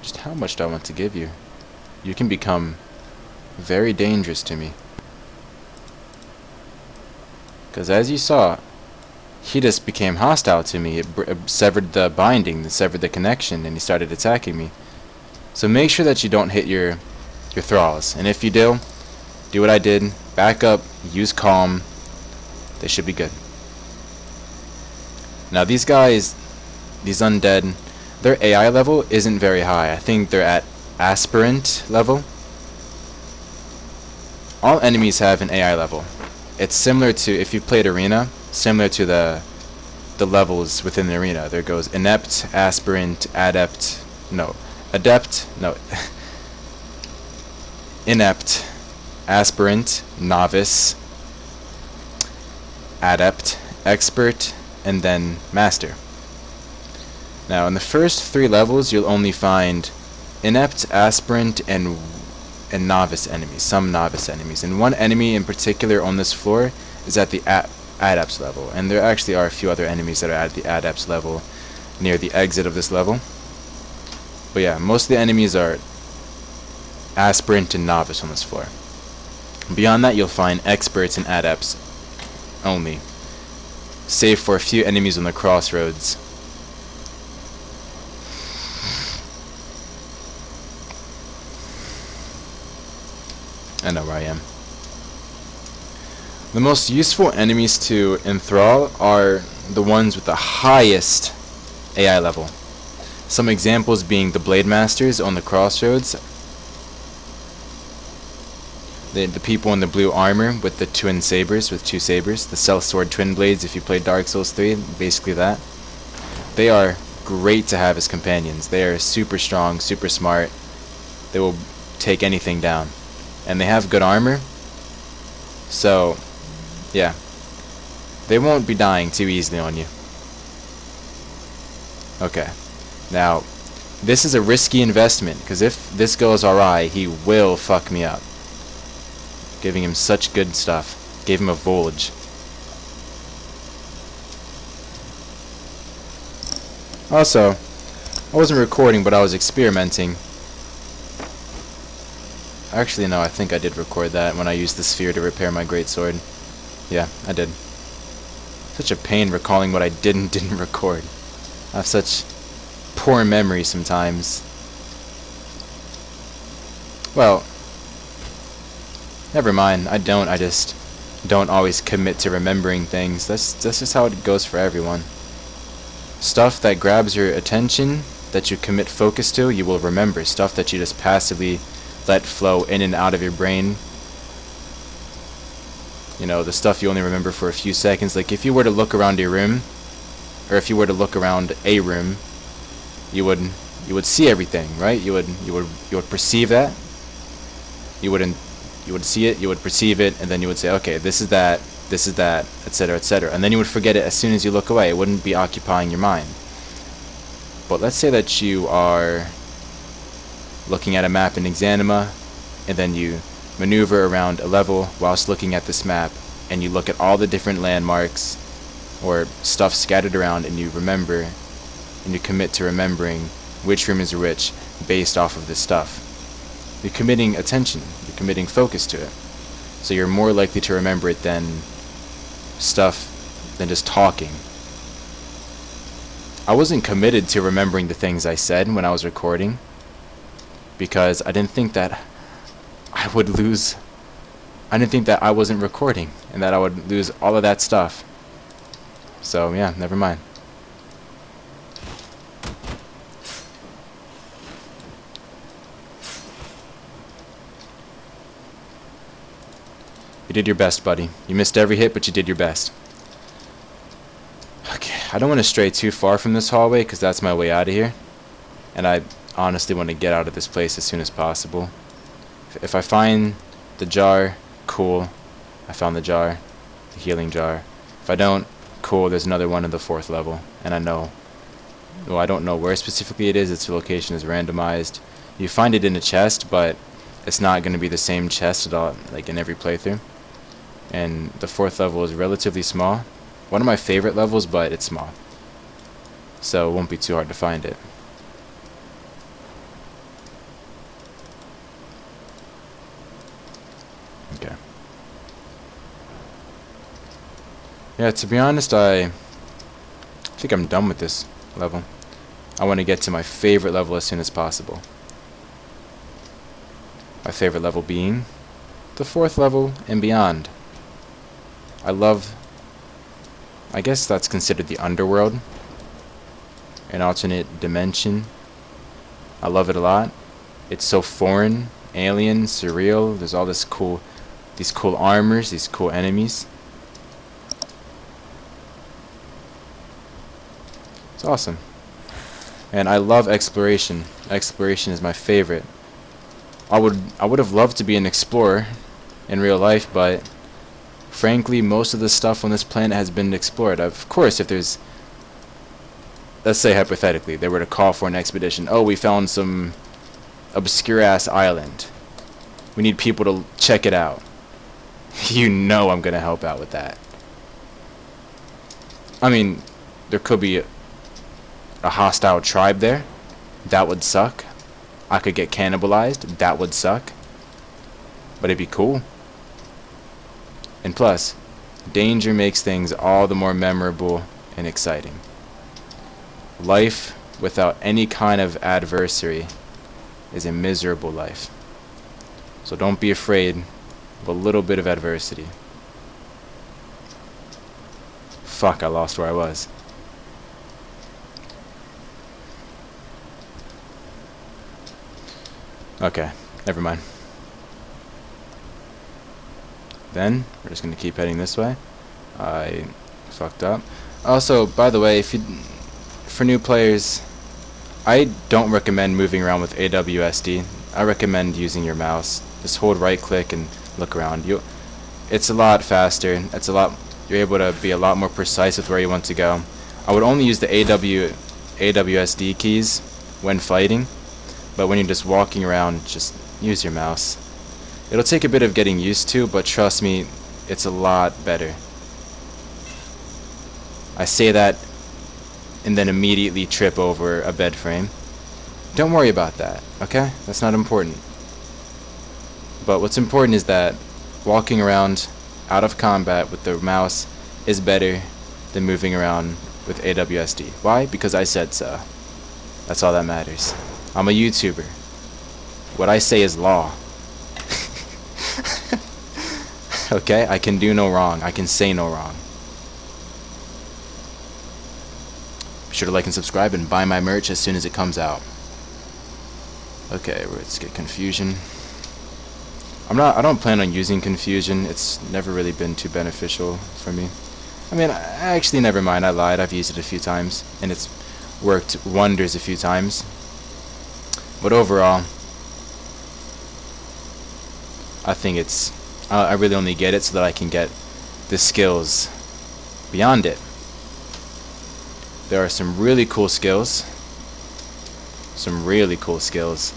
Just how much do I want to give you? You can become very dangerous to me. Because as you saw, he just became hostile to me. It severed the binding, it severed the connection, and he started attacking me. So make sure that you don't hit your thralls. And if you do what I did. Back up, use calm. They should be good. Now these guys, these undead, their AI level isn't very high. I think they're at aspirant level. All enemies have an AI level. It's similar to, if you played Arena, similar to the levels within the Arena. There goes inept, aspirant, adept, inept, aspirant, novice, adept, expert, and then master. Now in the first 3 levels you'll only find inept, aspirant, and novice enemies, some novice enemies. And one enemy in particular on this floor is at the adepts level, and there actually are a few other enemies that are at the adepts level near the exit of this level. But yeah, most of the enemies are aspirant and novice on this floor. Beyond that you'll find experts and adepts only, save for a few enemies on the crossroads. I know where I am. The most useful enemies to enthrall are the ones with the highest AI level. Some examples being the Blade Masters on the crossroads, the people in the blue armor with the twin sabers, with 2 sabers, the Sellsword Twin Blades if you play Dark Souls 3, basically that. They are great to have as companions. They are super strong, super smart. They will take anything down. And they have good armor, so yeah, they won't be dying too easily on you. Okay, now this is a risky investment, because if this goes awry, he will fuck me up. Giving him such good stuff. Gave him a Volge. Also, I wasn't recording, but I was experimenting. Actually, no, I think I did record that when I used the sphere to repair my greatsword. Yeah, I did. Such a pain recalling what I didn't record. I have such poor memory sometimes. Well, never mind. I just don't always commit to remembering things. That's just how it goes for everyone. Stuff that grabs your attention, that you commit focus to, you will remember. Stuff that you just passively let flow in and out of your brain, the stuff you only remember for a few seconds. Like if you were to look around your room, or if you were to look around a room, you would see everything, right? You would perceive that. You would see it, you would perceive it, and then you would say, okay, this is that, etc., etc. And then you would forget it as soon as you look away. It wouldn't be occupying your mind. But let's say that you are looking at a map in Exanima, and then you maneuver around a level whilst looking at this map, and you look at all the different landmarks or stuff scattered around, and you remember, and you commit to remembering which room is which based off of this stuff. You're committing attention, you're committing focus to it, so you're more likely to remember it than just talking. I wasn't committed to remembering the things I said when I was recording. because I didn't think that I would lose. I didn't think that I wasn't recording and that I would lose all of that stuff. So yeah, never mind. You did your best, buddy. You missed every hit, but you did your best. Okay, I don't want to stray too far from this hallway because that's my way out of here. And I honestly want to get out of this place as soon as possible. If I find the jar, cool. I found the jar, the healing jar. If I don't, cool, there's another one in the 4th level. And I know, well, I don't know where specifically it is. Its location is randomized. You find it in a chest, but it's not going to be the same chest at all, like in every playthrough. And the 4th level is relatively small. One of my favorite levels, but it's small. So it won't be too hard to find it. Okay. Yeah, to be honest, I think I'm done with this level. I want to get to my favorite level as soon as possible. My favorite level being the 4th level and beyond. I guess that's considered the underworld, an alternate dimension. I love it a lot. It's so foreign, alien, surreal. There's all these cool armors, these cool enemies. It's awesome. And I love exploration. Exploration is my favorite. I would have loved to be an explorer in real life, but frankly, most of the stuff on this planet has been explored. Of course, if there's, let's say hypothetically, they were to call for an expedition. Oh, we found some obscure-ass island. We need people to check it out. You know I'm going to help out with that. I mean, there could be a hostile tribe there. That would suck. I could get cannibalized. That would suck. But it'd be cool. And plus, danger makes things all the more memorable and exciting. Life without any kind of adversary is a miserable life. So don't be afraid of a little bit of adversity. Fuck, I lost where I was. Okay, never mind. Then we're just gonna keep heading this way. I fucked up. Also, by the way, for new players, I don't recommend moving around with AWSD. I recommend using your mouse. Just hold right click and look around. It's a lot faster. You're able to be a lot more precise with where you want to go. I would only use the AWSD keys when fighting, but when you're just walking around, just use your mouse. It'll take a bit of getting used to, but trust me, it's a lot better. I say that and then immediately trip over a bed frame. Don't worry about that, okay? That's not important. But what's important is that walking around out of combat with the mouse is better than moving around with AWSD. Why? Because I said so. That's all that matters. I'm a YouTuber. What I say is law. Okay? I can do no wrong. I can say no wrong. Be sure to like and subscribe and buy my merch as soon as it comes out. Okay, let's get confusion. I don't plan on using confusion. It's never really been too beneficial for me. I mean, actually, never mind. I lied. I've used it a few times, and it's worked wonders a few times. But overall, I think I really only get it so that I can get the skills beyond it. There are some really cool skills. Some really cool skills.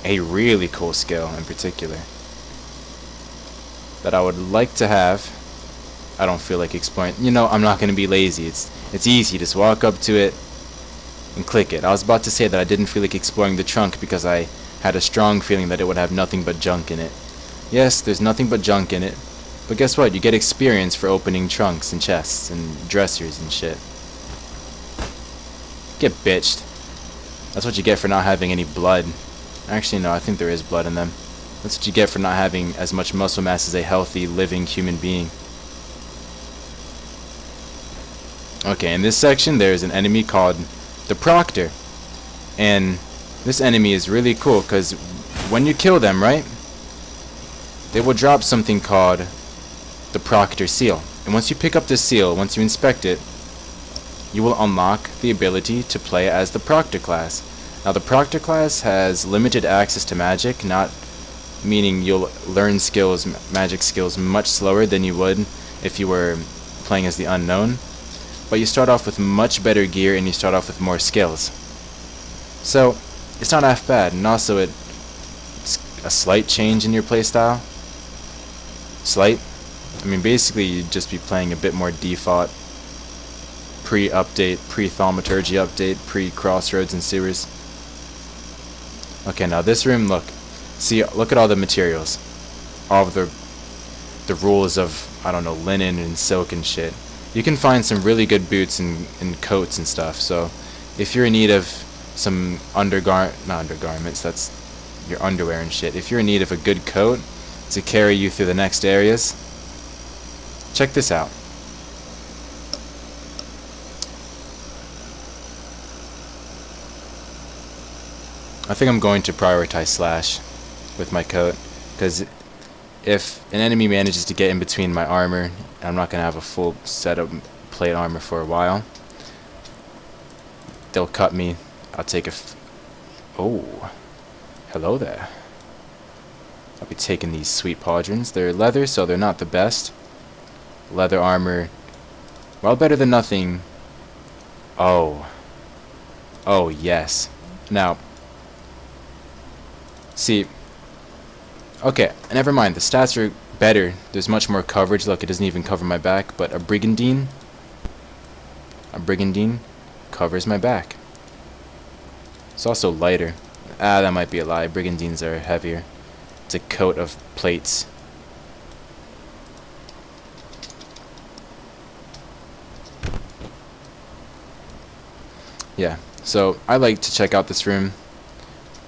A really cool skill in particular that I would like to have. I don't feel like exploring. You know, I'm not going to be lazy. It's easy. Just walk up to it and click it. I was about to say that I didn't feel like exploring the trunk because I had a strong feeling that it would have nothing but junk in it. Yes, there's nothing but junk in it. But guess what? You get experience for opening trunks and chests and dressers and shit. Get bitched. That's what you get for not having any blood. Actually, no, I think there is blood in them. That's what you get for not having as much muscle mass as a healthy, living human being. Okay, in this section, there's an enemy called the Proctor. And this enemy is really cool, because when you kill them, right, they will drop something called the Proctor Seal. And once you pick up this seal, once you inspect it, you will unlock the ability to play as the Proctor class. Now the Proctor class has limited access to magic, not meaning you'll learn skills, magic skills, much slower than you would if you were playing as the Unknown. But you start off with much better gear and you start off with more skills. So it's not half bad, and also it's a slight change in your playstyle. Slight. I mean, basically you'd just be playing a bit more default, pre-update, pre-thaumaturgy update, pre-crossroads and sewers. Okay, now this room, look. See, look at all the materials. All of the rolls of, I don't know, linen and silk and shit. You can find some really good boots and coats and stuff, so if you're in need of some not undergarments, that's your underwear and shit. If you're in need of a good coat to carry you through the next areas, check this out. I think I'm going to prioritize Slash with my coat, because if an enemy manages to get in between my armor, I'm not going to have a full set of plate armor for a while. They'll cut me. I'll take oh, hello there. I'll be taking these sweet pauldrons. They're leather, so they're not the best. Leather armor, well, better than nothing. Oh yes. Now, see, okay, never mind. The stats are better. There's much more coverage. Look, it doesn't even cover my back. But a brigandine covers my back. It's also lighter. That might be a lie. Brigandines are heavier. It's a coat of plates. Yeah, so I like to check out this room.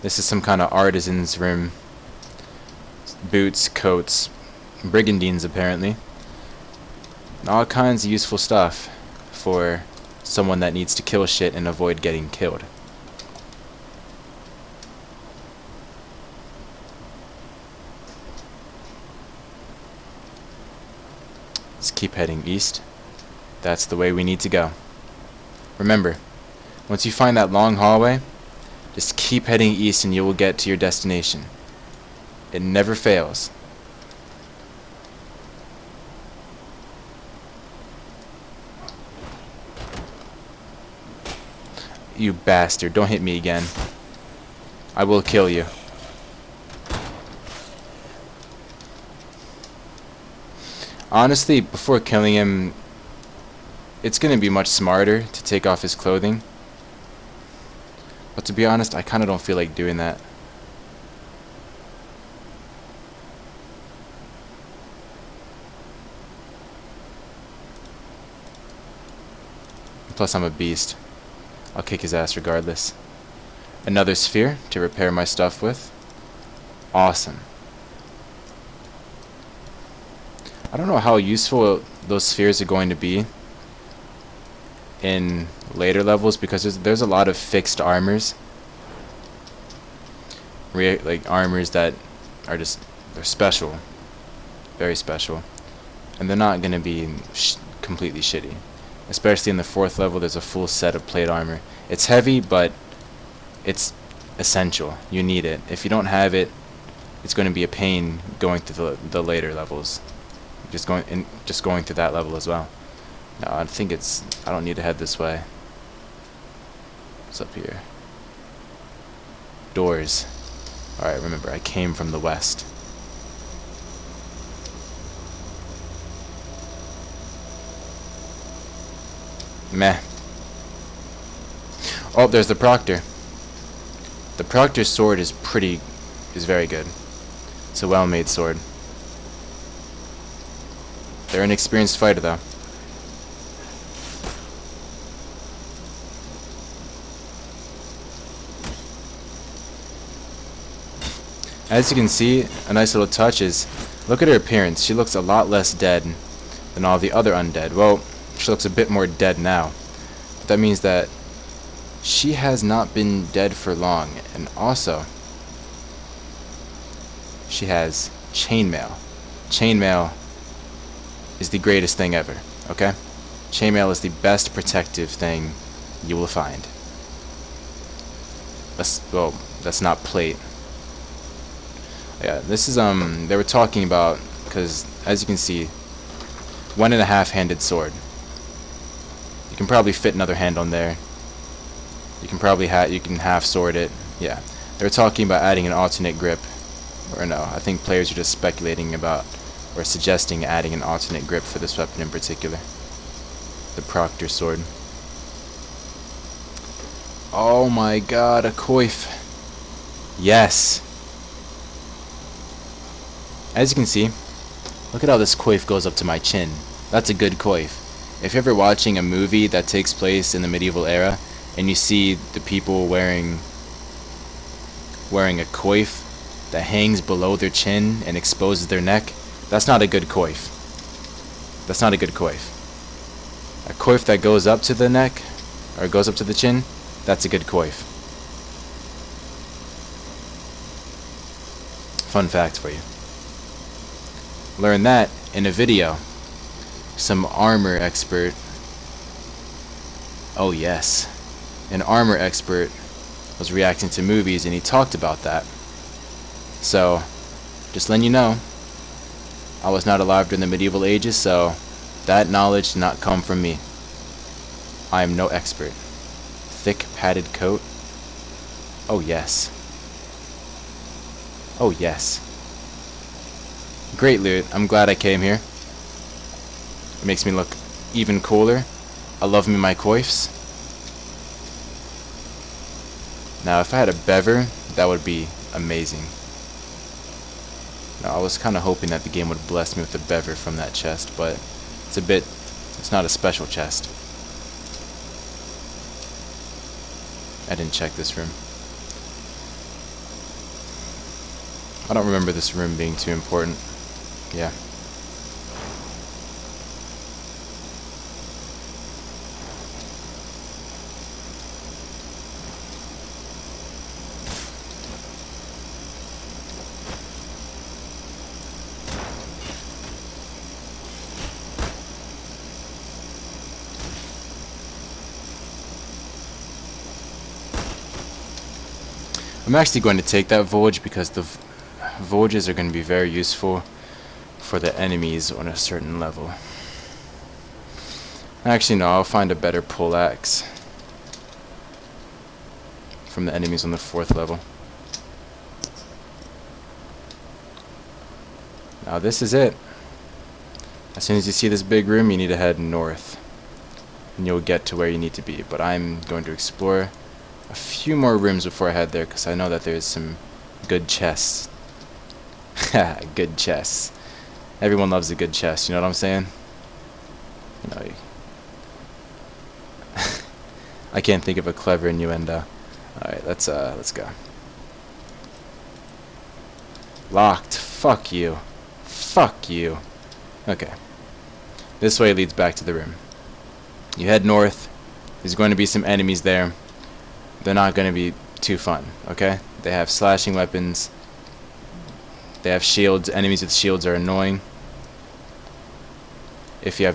This is some kind of artisan's room. Boots, coats, brigandines apparently. All kinds of useful stuff for someone that needs to kill shit and avoid getting killed. Let's keep heading east. That's the way we need to go. Remember, once you find that long hallway, just keep heading east and you will get to your destination. It never fails. You bastard, don't hit me again. I will kill you. Honestly, before killing him, it's gonna be much smarter to take off his clothing. But to be honest, I kinda don't feel like doing that. Plus I'm a beast. I'll kick his ass regardless. Another sphere to repair my stuff with. Awesome. I don't know how useful those spheres are going to be in later levels, because there's a lot of fixed armors. Like armors that are they're special. Very special. And they're not going to be completely shitty. Especially in the 4th level, there's a full set of plate armor. It's heavy, but it's essential. You need it. If you don't have it, it's going to be a pain going through the later levels. Just going through that level as well. No, I don't need to head this way. What's up here? Doors. Alright, remember, I came from the west. Meh. Oh, there's the Proctor. The Proctor's sword is very good. It's a well-made sword. They're an experienced fighter, though. As you can see, a nice little touch is, look at her appearance. She looks a lot less dead than all the other undead. Well, she looks a bit more dead now. But that means that she has not been dead for long. And also, she has chainmail. Chainmail is the greatest thing ever, okay? Chainmail is the best protective thing you will find. Well, that's not plate. Yeah, this is, they were talking about, because, as you can see, 1.5-handed sword. You can probably fit another hand on there. You can probably you can half sword it. Yeah. They were talking about adding an alternate grip. Or no, I think players are just speculating about, or suggesting adding an alternate grip for this weapon in particular. The Proctor sword. Oh my god, a coif. Yes. As you can see, look at how this coif goes up to my chin. That's a good coif. If you're ever watching a movie that takes place in the medieval era, and you see the people wearing a coif that hangs below their chin and exposes their neck, that's not a good coif. That's not a good coif. A coif that goes up to the neck, or goes up to the chin, that's a good coif. Fun fact for you. Learn that in a video. Some armor expert, oh yes, an armor expert was reacting to movies and he talked about that. So, just letting you know, I was not alive during the medieval ages, so that knowledge did not come from me. I am no expert. Thick padded coat? Oh yes. Oh yes. Great loot. I'm glad I came here. It makes me look even cooler. I love me my coifs. Now if I had a bever, that would be amazing. Now I was kind of hoping that the game would bless me with a bever from that chest, but it's not a special chest. I didn't check this room. I don't remember this room being too important. Yeah. I'm actually going to take that Voyage because the Voyages are going to be very useful for the enemies on a certain level. Actually no, I'll find a better pull axe from the enemies on the 4th level. Now this is it. As soon as you see this big room, you need to head north and you'll get to where you need to be. But I'm going to explore a few more rooms before I head there because I know that there's some good chests. Good chests. Everyone loves a good chest, you know what I'm saying? You know, I can't think of a clever innuendo. Alright, let's go. Locked. Fuck you. Fuck you. Okay. This way leads back to the room. You head north. There's going to be some enemies there. They're not going to be too fun, okay? They have slashing weapons. They have shields. Enemies with shields are annoying. If you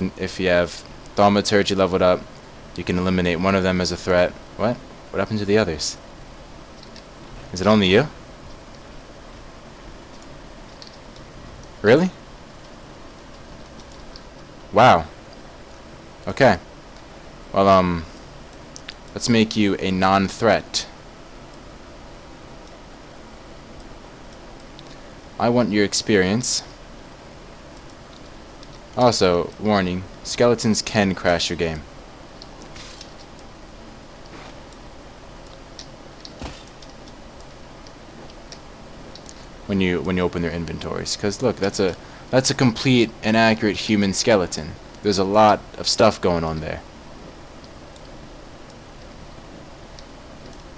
have thaumaturgy leveled up, you can eliminate one of them as a threat. What? What happened to the others? Is it only you? Really? Wow. Okay. Well, let's make you a non-threat. I want your experience. Also, warning, skeletons can crash your game. When you open their inventories, because look, that's a complete and accurate human skeleton. There's a lot of stuff going on there.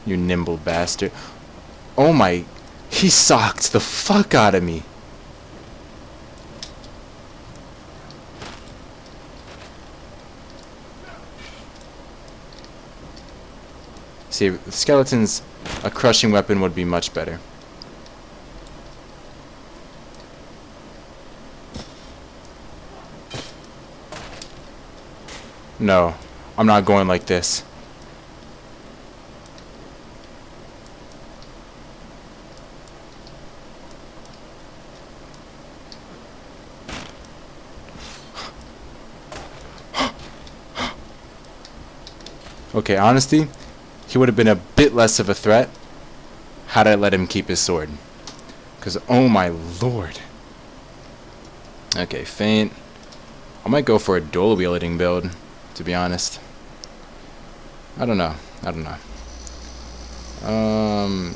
You nimble bastard. Oh my, He socked the fuck out of me. See, with skeletons, a crushing weapon would be much better. No, I'm not going like this. Okay, honestly, he would have been a bit less of a threat had I let him keep his sword. Because, oh my lord. Okay, feint. I might go for a dual wielding build, to be honest. I don't know.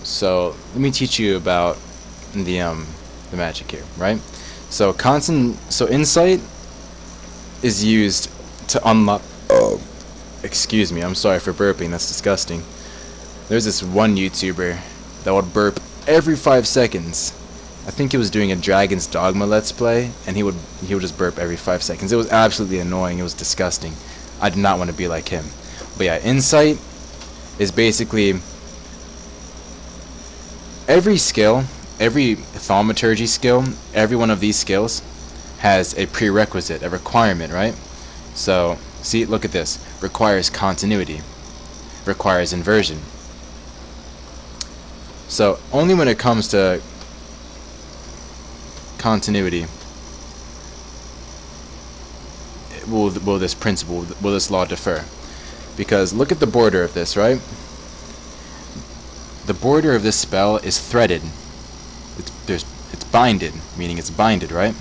So let me teach you about the magic here, right? So insight is used to unlock. Excuse me, I'm sorry for burping. That's disgusting. There's this one YouTuber that would burp every 5 seconds. I think he was doing a Dragon's Dogma Let's Play, and he would just burp every 5 seconds. It was absolutely annoying. It was disgusting. I did not want to be like him. But yeah, insight is basically every skill, every thaumaturgy skill, every one of these skills has a prerequisite, a requirement, right? So, see, look at this. Requires continuity. Requires inversion. So, only when it comes to continuity will this law differ. Because look at the border of this, right? The border of this spell is threaded. It's binded, meaning it's binded, right?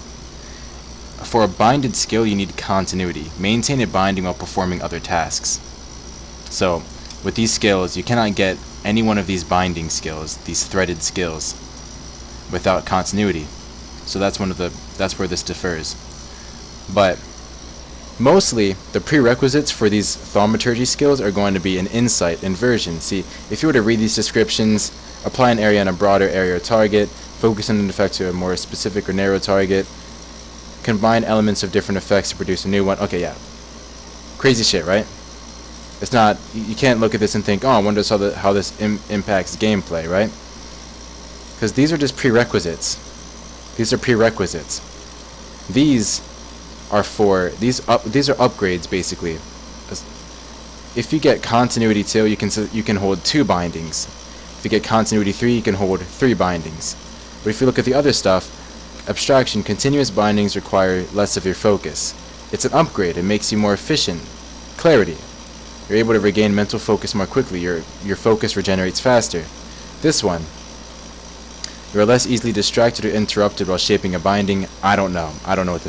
For a binded skill, you need continuity. Maintain a binding while performing other tasks. So, with these skills, you cannot get any one of these binding skills, these threaded skills, without continuity. So that's where this differs. But mostly, the prerequisites for these thaumaturgy skills are going to be an insight, inversion. See, if you were to read these descriptions, apply an area on a broader area or target, focus on an effect to a more specific or narrow target, combine elements of different effects to produce a new one. Okay, yeah. Crazy shit, right? It's not, you can't look at this and think, oh, I wonder how this impacts gameplay, right? Because these are just prerequisites. These are prerequisites. These are upgrades, basically. If you get continuity 2, you can hold 2 bindings. If you get continuity 3, you can hold 3 bindings. But if you look at the other stuff, abstraction, continuous bindings require less of your focus. It's an upgrade. It makes you more efficient. Clarity. You're able to regain mental focus more quickly. Your focus regenerates faster. This one, you're less easily distracted or interrupted while shaping a binding. I don't know what